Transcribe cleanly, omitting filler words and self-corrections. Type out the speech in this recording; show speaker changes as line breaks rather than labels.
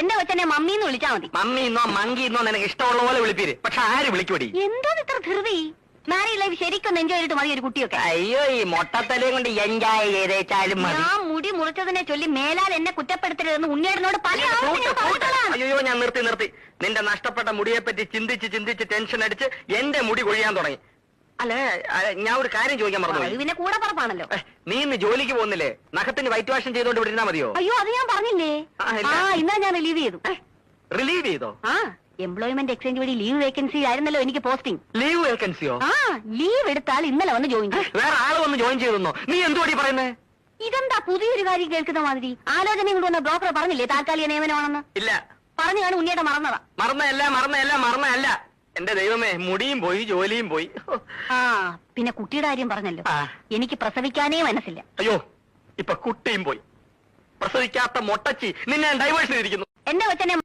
എന്റെ കൊച്ചനെ മമ്മീന്ന് വിളിച്ചാ മതി.
മമ്മിന്നോ മങ്കിന്നോ നിനക്ക് ഇഷ്ടമുള്ള പോലെ വിളിപ്പീര്. പക്ഷെ ആര് വിളിക്കൂടി?
എന്തോ ഇത്ര ധൃതി? മാരീഡ് ലൈഫ് ശരിക്കും എൻജോയ് ചെയ്തിട്ട് മതി ഒരു കുട്ടിയൊക്കെ.
അയ്യോ, ഈ മൊട്ടത്തലയും കൊണ്ട് എൻജോയ് ചെയ്തേച്ചാലും മതി.
ഞാൻ മുടി മുറിച്ചതിനെ ചൊല്ലി മേലാൽ എന്നെ കുറ്റപ്പെടുത്തരുതെന്ന് ഉണ്ണിയേടനോട് പല
അയ്യോ, ഞാൻ നിർത്തി. നിന്റെ നഷ്ടപ്പെട്ട മുടിയെ പറ്റി ചിന്തിച്ച് ടെൻഷൻ അടിച്ച് എന്റെ മുടി കൊഴിയാൻ തുടങ്ങി. അല്ല, ഞാൻ ഒരു കാര്യം ചോദിക്കാൻ മറന്നു.
പിന്നെ കൂടെ പറപ്പാണല്ലോ.
നീ ഇന്ന് ജോലിക്ക് പോകുന്നില്ലേ? നഖത്തിന് വൈറ്റ് വാഷ് ചെയ്തോണ്ട് വിടുന്നാ മതിയോ?
അയ്യോ, അത് ഞാൻ പറഞ്ഞില്ലേ. ഇന്നാ ഞാൻ റിലീവ് ചെയ്തു.
റിലീവ് ചെയ്തോ?
എംപ്ലോയ്മെന്റ് എക്സ്ചേഞ്ച് വഴി ലീവ് വേക്കൻസി ആയിരുന്നല്ലോ എനിക്ക് പോസ്റ്റിംഗ്.
ലീവ് വേക്കൻസിയോ?
ലീവ് എടുത്താൽ ഇന്നലെ വന്ന് ജോയിൻ ചെയ്യും.
വേറെ ആള് വന്ന് ജോയിൻ ചെയ്തെന്നോ? നീ എന്തുവാടി പറയുന്നേ?
ഇതെന്താ പുതിയൊരു കാര്യം കേൾക്കുന്ന മാതിരി? ആലോചനയും കൊണ്ട് വന്ന ബ്രോക്കർ പറഞ്ഞില്ലേ താൽക്കാലിക നിയമനമാണെന്ന്?
ഇല്ല.
പറഞ്ഞു കാണും ഉണ്ണിയേട്ട മറന്നതാ.
മറന്നല്ല. എന്റെ ദൈവമേ, മുടിയും പോയി, ജോലിയും പോയി.
പിന്നെ കുട്ടിയുടെ കാര്യം പറഞ്ഞല്ലോ. എനിക്ക് പ്രസവിക്കാനേ മനസ്സില്ല.
അയ്യോ, ഇപ്പൊ കുട്ടിയും പോയി. പ്രസവിക്കാത്ത മൊട്ടച്ചി നിന്നെ ഡൈവേഴ്സ് ചെയ്തിരിക്കുന്നു.
എന്റെ കൊച്ചനെ